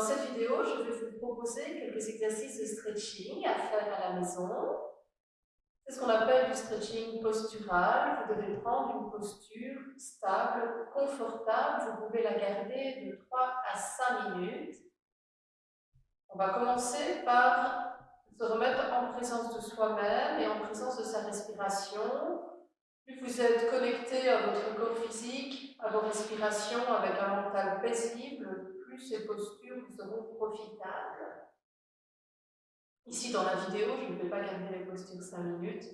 cette vidéo, je vais vous proposer quelques exercices de stretching à faire à la maison. C'est ce qu'on appelle du stretching postural. Vous devez prendre une posture stable, confortable. Vous pouvez la garder de 3 à 5 minutes. On va commencer par se remettre en présence de soi-même et en présence de sa respiration. Plus vous êtes connecté à votre corps physique, à vos respirations avec un mental paisible, plus ces postures vous seront profitables. Ici, dans la vidéo, je ne vais pas garder les postures 5 minutes,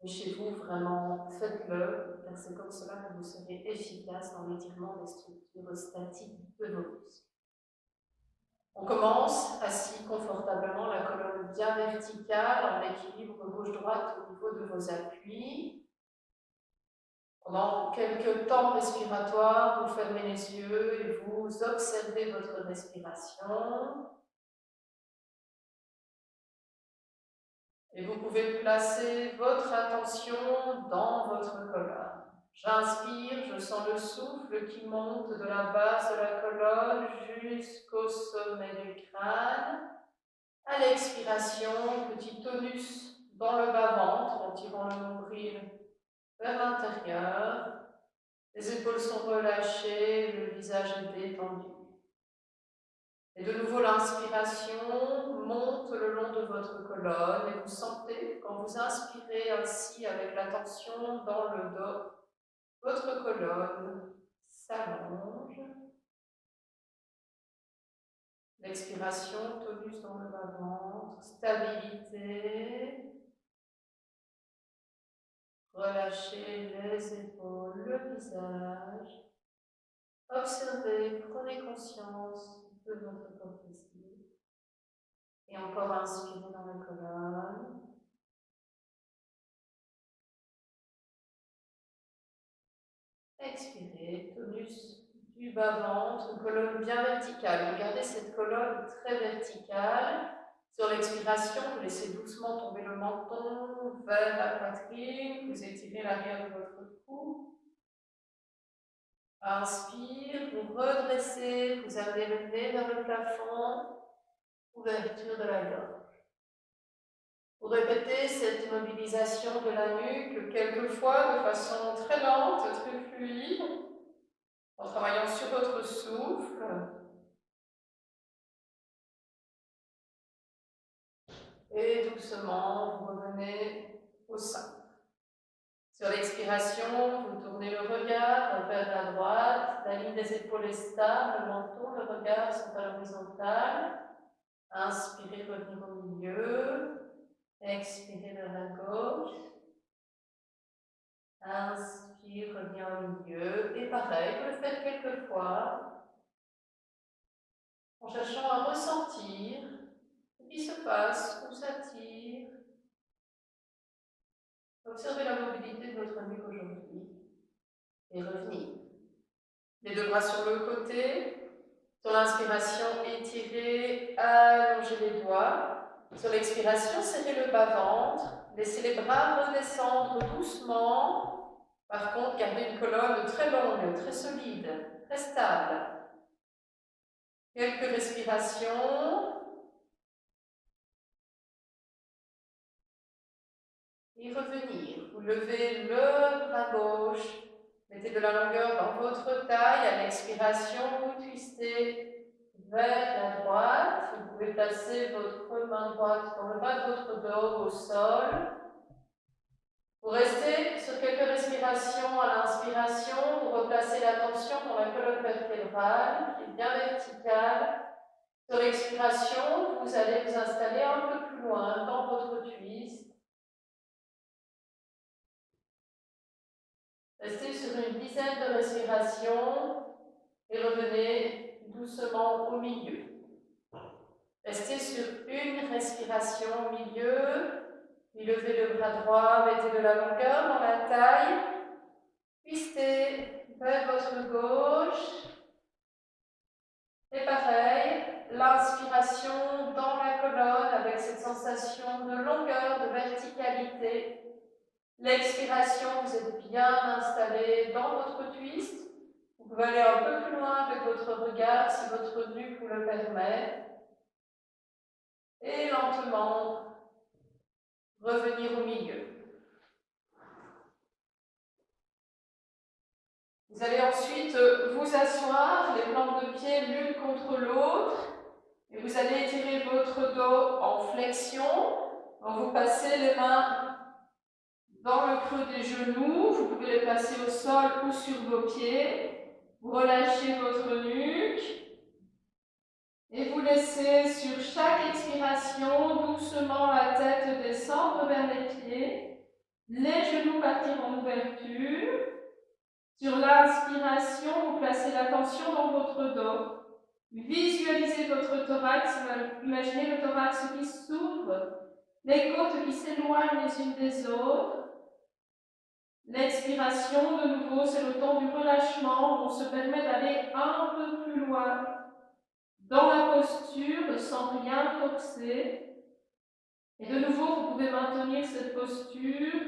mais chez vous, vraiment, faites-le, car c'est comme cela que vous serez efficace dans l'étirement des structures statiques de vos muscles. On commence assis confortablement, la colonne bien verticale, en équilibre gauche-droite au niveau de vos appuis. Pendant quelques temps respiratoires, vous fermez les yeux et vous observez votre respiration. Et vous pouvez placer votre attention dans votre colonne. J'inspire, je sens le souffle qui monte de la base de la colonne jusqu'au sommet du crâne. À l'expiration, petit tonus dans le bas-ventre en tirant le nombril vers l'intérieur. Les épaules sont relâchées, le visage est détendu. Et de nouveau, l'inspiration monte le long de votre colonne et vous sentez, quand vous inspirez ainsi avec l'attention dans le dos, votre colonne s'allonge. L'expiration, tonus dans le bas-ventre, stabilité. Relâchez les épaules, le visage. Observez, prenez conscience de votre corps physique. Et encore inspirez dans la colonne. Expirez, tonus du bas-ventre, colonne bien verticale. Regardez cette colonne très verticale. Sur l'expiration, vous laissez doucement tomber le menton vers la poitrine. Vous étirez l'arrière de votre cou. Inspire, vous redressez, vous amenez le nez vers le plafond. Ouverture de la gorge. Vous répétez cette mobilisation de la nuque quelquefois de façon très lente, très fluide, en travaillant sur votre souffle. Et doucement, vous revenez au sein. Sur l'expiration, vous tournez le regard vers la droite, la ligne des épaules est stable, le menton, le regard sont à l'horizontale. Inspirez, revenir au milieu. Expirez vers la gauche. Inspire, reviens au milieu. Et pareil, vous le faites quelques fois, en cherchant à ressentir ce qui se passe, où ça tire. Observez la mobilité de votre nuque aujourd'hui et revenir. Les deux bras sur le côté. Sur l'inspiration, étirez, allongez les doigts. Sur l'expiration, serrez le bas-ventre. Laissez les bras redescendre doucement. Par contre, gardez une colonne très longue, très solide, très stable. Quelques respirations. Et revenir. Vous levez le bras gauche. Mettez de la longueur dans votre taille. À l'expiration, vous twistez vers la droite. Vous pouvez placer votre main droite dans le bas de votre dos au sol. Vous restez sur quelques respirations. À l'inspiration, vous replacez l'attention dans la colonne vertébrale qui est bien verticale. Sur l'expiration, vous allez vous installer un peu plus loin dans votre twist. Restez sur une dizaine de respirations et revenez doucement au milieu. Restez sur une respiration au milieu, puis levez le bras droit, mettez de la longueur dans la taille, twistez vers votre gauche. Et pareil, l'inspiration dans la colonne avec cette sensation de longueur, de verticalité. L'expiration, vous êtes bien installé dans votre twist. Vous pouvez aller un peu plus loin avec votre regard si votre nuque vous le permet. Et lentement, revenir au milieu. Vous allez ensuite vous asseoir, les plantes de pied l'une contre l'autre, et vous allez étirer votre dos en flexion. Donc vous passez les mains dans le creux des genoux, vous pouvez les placer au sol ou sur vos pieds. Vous relâchez votre nuque et vous laissez sur chaque expiration doucement la tête descendre vers les pieds, les genoux partir en ouverture. Sur l'inspiration, vous placez l'attention dans votre dos. Visualisez votre thorax, imaginez le thorax qui s'ouvre, les côtes qui s'éloignent les unes des autres. L'expiration, de nouveau, c'est le temps du relâchement. On se permet d'aller un peu plus loin dans la posture sans rien forcer. Et de nouveau, vous pouvez maintenir cette posture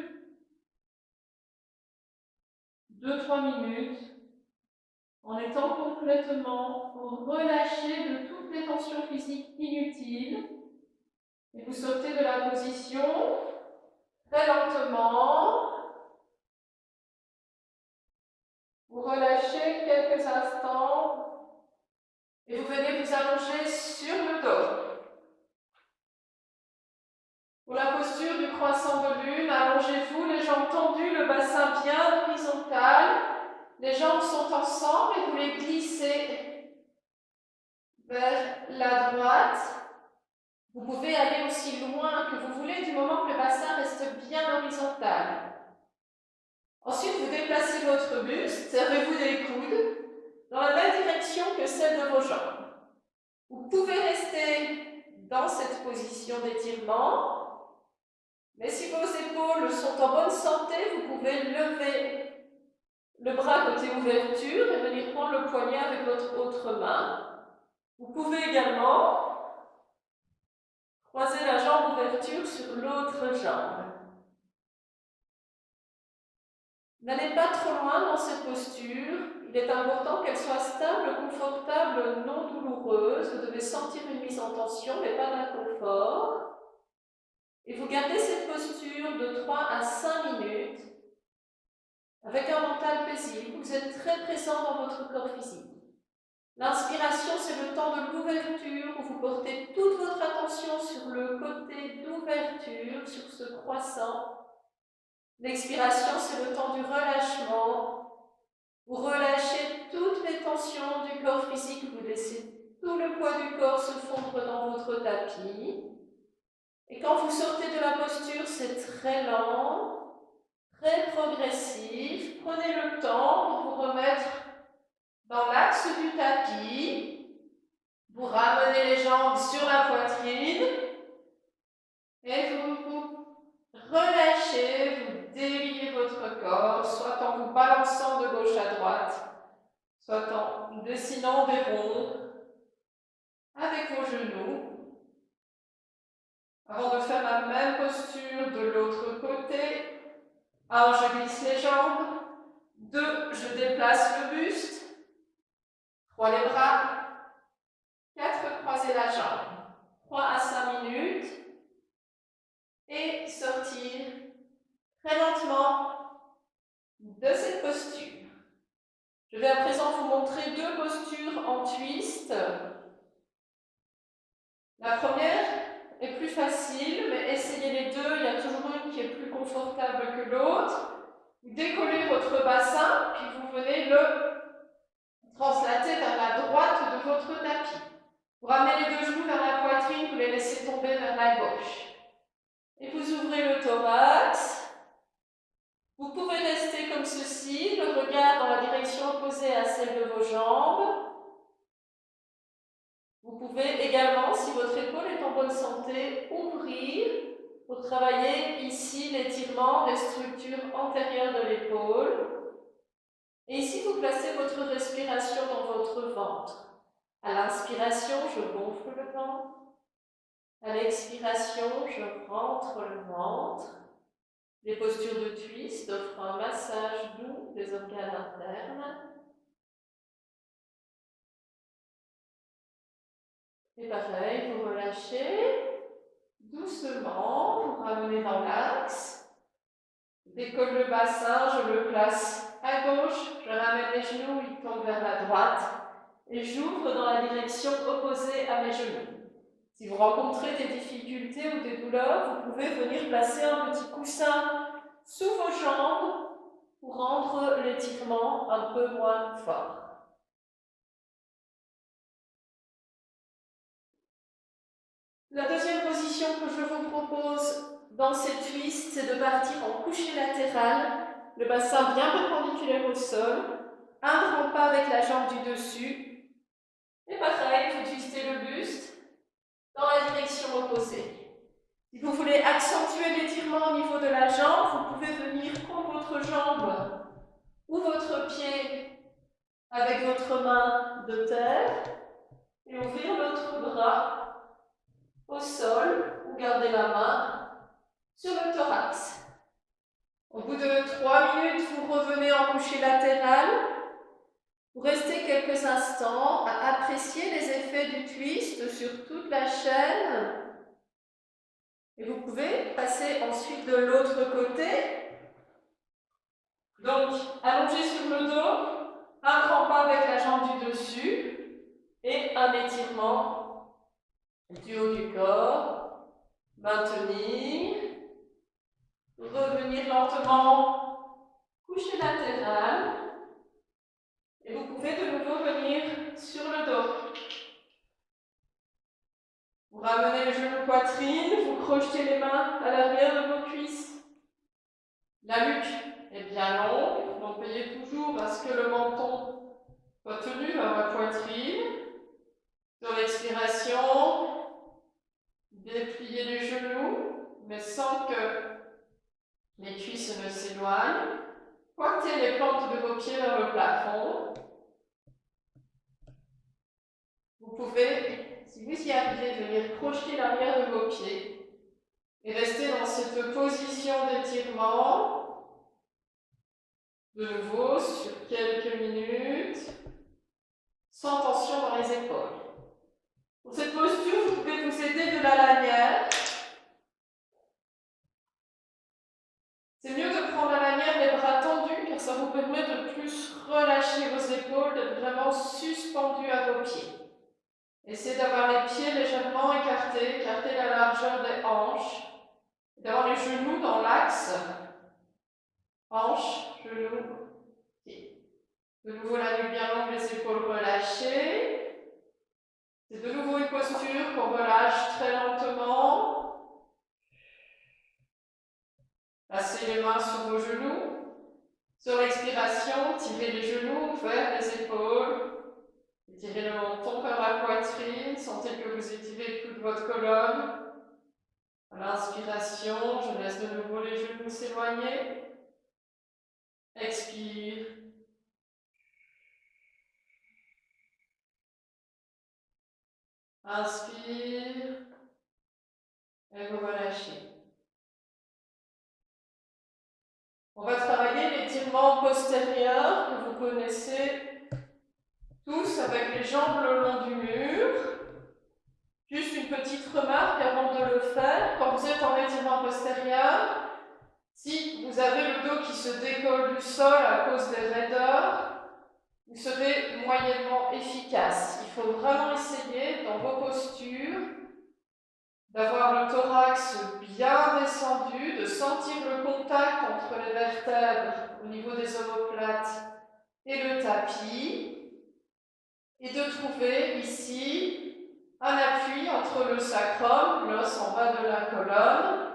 2-3 minutes en étant complètement relâché de toutes les tensions physiques inutiles. Et vous sortez de la position très lentement. Vous relâchez quelques instants et vous venez vous allonger sur le dos. Pour la posture du croissant de lune, allongez-vous, les jambes tendues, le bassin bien horizontal. Les jambes sont ensemble et vous les glissez vers la droite. Vous pouvez aller aussi loin que vous voulez du moment que le bassin reste bien horizontal. Ensuite, vous déplacez votre buste, servez-vous des coudes dans la même direction que celle de vos jambes. Vous pouvez rester dans cette position d'étirement, mais si vos épaules sont en bonne santé, vous pouvez lever le bras côté ouverture et venir prendre le poignet avec votre autre main. Vous pouvez également croiser la jambe ouverture sur l'autre jambe. N'allez pas trop loin dans cette posture. Il est important qu'elle soit stable, confortable, non douloureuse. Vous devez sentir une mise en tension, mais pas d'inconfort. Et vous gardez cette posture de 3 à 5 minutes avec un mental paisible. Vous êtes très présent dans votre corps physique. L'inspiration, c'est le temps de l'ouverture où vous portez toute votre attention sur le côté d'ouverture, sur ce croissant. L'expiration, c'est le temps du relâchement. Vous relâchez toutes les tensions du corps physique, vous laissez tout le poids du corps se fondre dans votre tapis. Et quand vous sortez de la posture, c'est très lent, très progressif. Prenez le temps de vous remettre dans l'axe du tapis. Vous ramenez les jambes sur la poitrine et vous relâchez, vous déliez votre corps, soit en vous balançant de gauche à droite, soit en dessinant des ronds avec vos genoux. Avant de faire la même posture de l'autre côté, 1, je glisse les jambes, 2, je déplace le buste, 3, les bras, 4, croiser la jambe, 3 à 5 minutes, et sortir très lentement de cette posture. Je vais à présent vous montrer 2 postures en twist. La première est plus facile, mais essayez les deux, il y a toujours une qui est plus confortable que l'autre. Vous décollez votre bassin, puis vous venez le translater vers la droite de votre tapis. Vous ramenez les 2 genoux vers la poitrine, vous les laissez tomber vers la gauche. Et vous ouvrez le thorax. Vous pouvez rester comme ceci, le regard dans la direction opposée à celle de vos jambes. Vous pouvez également, si votre épaule est en bonne santé, ouvrir pour travailler ici l'étirement des structures antérieures de l'épaule. Et ici, vous placez votre respiration dans votre ventre. À l'inspiration, je gonfle le ventre. À l'expiration, je rentre le ventre. Les postures de twist offrent un massage doux des organes internes. Et pareil, vous relâchez doucement, vous ramenez dans l'axe. Je décolle le bassin, je le place à gauche, je ramène les genoux, ils tombent vers la droite et j'ouvre dans la direction opposée à mes genoux. Si vous rencontrez des difficultés ou des douleurs, vous pouvez venir placer un petit coussin sous vos jambes pour rendre l'étirement un peu moins fort. La deuxième position que je vous propose dans cette twist, c'est de partir en coucher latéral, le bassin bien perpendiculaire au sol, un grand pas avec la jambe du dessus, et pareil, vous twistez le buste dans la direction opposée. Si vous voulez accentuer l'étirement au niveau de la jambe, vous pouvez venir prendre votre jambe ou votre pied avec votre main de terre et ouvrir l'autre bras au sol ou garder la main sur le thorax. Au bout de 3 minutes, vous revenez en coucher latéral. Vous restez quelques instants à apprécier les effets du twist sur toute la chaîne. Et vous pouvez passer ensuite de l'autre côté. Donc, allongé sur le dos, un grand pas avec la jambe du dessus et un étirement du haut du corps. Maintenir. Revenir lentement, coucher latéral. Et vous pouvez de nouveau venir sur le dos. Vous ramenez les genoux poitrine, vous crochetez les mains à l'arrière de vos cuisses. La nuque est bien longue, donc veillez toujours à ce que le menton soit tenu vers la poitrine. Sur l'expiration, dépliez les genoux, mais sans que les cuisses ne s'éloignent. Pointez les plantes de vos pieds vers le plafond. Vous pouvez, si vous y arrivez, venir crocheter l'arrière de vos pieds et rester dans cette position d'étirement. De nouveau, sur quelques minutes, sans tension dans les épaules. Pour cette posture, vous pouvez vous aider de la lanière. C'est mieux de prendre la lanière les bras tendus car ça vous permet de plus relâcher vos épaules, d'être vraiment suspendu à vos pieds. Essayez d'avoir les pieds légèrement écartés, écarter la largeur des hanches, d'avoir les genoux dans l'axe, hanches, genoux, pieds. De nouveau la nuque bien longue, les épaules relâchées. C'est de nouveau une posture qu'on relâche très lentement. Passez les mains sur vos genoux. Sur l'expiration, tirez les genoux vers les épaules. Étirez le menton vers la poitrine. Sentez que vous étirez toute votre colonne. À l'inspiration, je laisse de nouveau les genoux s'éloigner. Expire. Inspire. Et vous relâchez. On va travailler l'étirement postérieur que vous connaissez tous avec les jambes le long du mur. Juste une petite remarque avant de le faire. Quand vous êtes en étirement postérieur, si vous avez le dos qui se décolle du sol à cause des raideurs, vous serez moyennement efficace. Il faut vraiment essayer dans vos postures d'avoir le thorax bien descendu, de sentir le contact entre les vertèbres au niveau des omoplates et le tapis, et de trouver ici un appui entre le sacrum, l'os en bas de la colonne,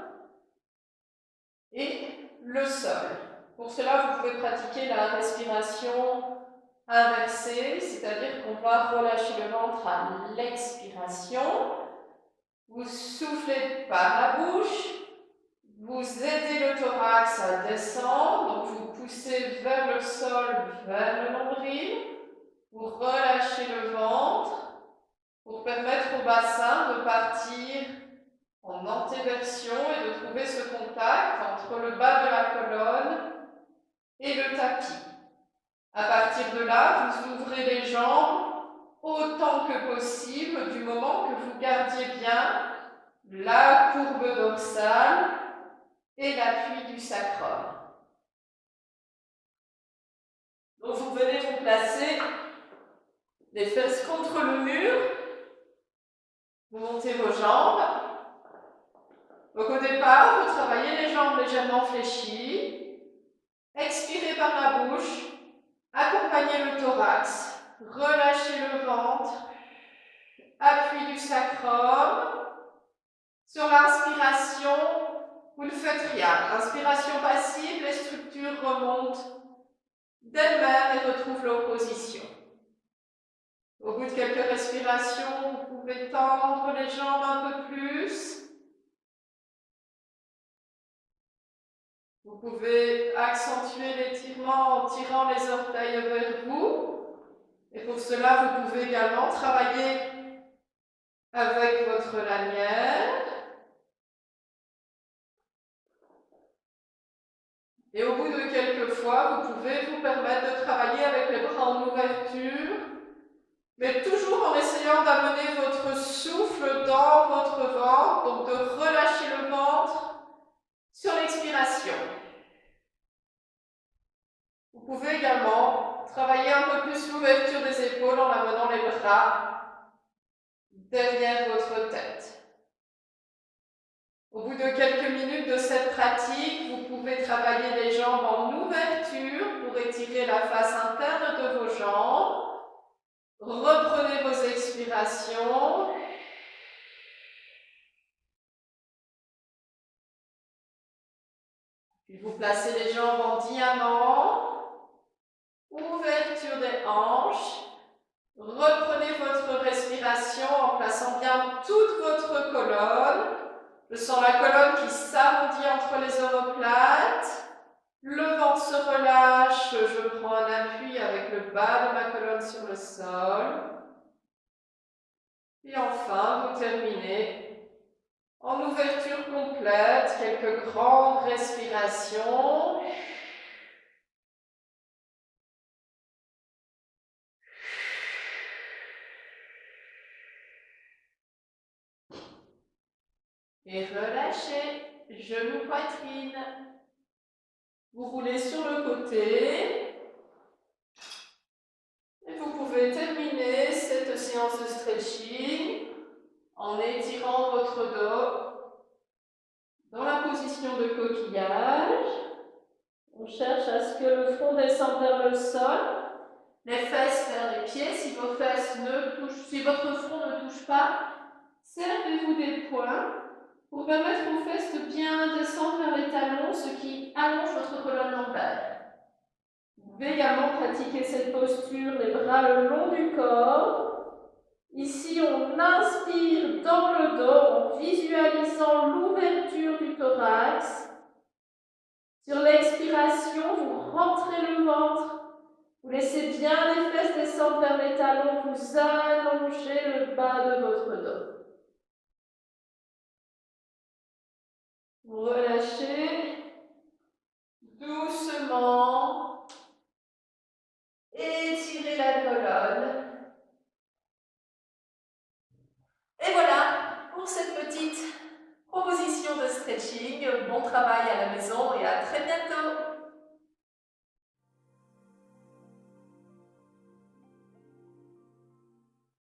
et le sol. Pour cela, vous pouvez pratiquer la respiration inversée, c'est-à-dire qu'on va relâcher le ventre à l'expiration. Vous soufflez par la bouche, vous aidez le thorax à descendre, donc vous poussez vers le sol, vers le nombril, vous relâchez le ventre pour permettre au bassin de partir en antéversion et de trouver ce contact entre le bas de la colonne et le tapis. À partir de là, vous ouvrez les jambes autant que possible du moment que vous gardiez bien la courbe dorsale et l'appui du sacrum. Donc vous venez vous placer les fesses contre le mur, vous montez vos jambes. Donc au départ, vous travaillez les jambes légèrement fléchies, expirez par la bouche, accompagnez le thorax, relâchez le ventre, appui du sacrum. Sur l'inspiration, vous ne faites rien. Inspiration passive, les structures remontent d'elles-mêmes et retrouvent leur position. Au bout de quelques respirations, vous pouvez tendre les jambes un peu plus. Vous pouvez accentuer l'étirement en tirant les orteils vers vous. Et pour cela, vous pouvez également travailler avec votre lanière. Et au bout de quelques fois, vous pouvez vous permettre de travailler avec les bras en ouverture, mais toujours en essayant d'amener votre souffle dans votre ventre, donc de relâcher le ventre sur l'expiration. Vous pouvez également travailler un peu plus l'ouverture des épaules en amenant les bras derrière votre tête. Au bout de quelques minutes de cette pratique, vous pouvez travailler les jambes en ouverture pour étirer la face interne de vos jambes. Reprenez vos expirations. Puis vous placez les jambes en diamant. Ouverture des hanches. Reprenez votre respiration en plaçant bien toute votre colonne. Je sens la colonne qui s'arrondit entre les omoplates. Le ventre se relâche, je prends un appui avec le bas de ma colonne sur le sol. Et enfin, vous terminez en ouverture complète, quelques grandes respirations. Et relâchez, genoux, poitrine. Vous roulez sur le côté. Et vous pouvez terminer cette séance de stretching en étirant votre dos dans la position de coquillage. On cherche à ce que le front descende vers le sol, les fesses vers les pieds. Si votre front ne touche pas, servez-vous des poings pour permettre aux fesses de bien descendre vers les talons, ce qui allonge votre colonne lombaire. Vous pouvez également pratiquer cette posture, les bras le long du corps. Ici, on inspire dans le dos en visualisant l'ouverture du thorax. Sur l'expiration, vous rentrez le ventre. Vous laissez bien les fesses descendre vers les talons. Vous allongez le bas de votre dos. Vous relâchez doucement.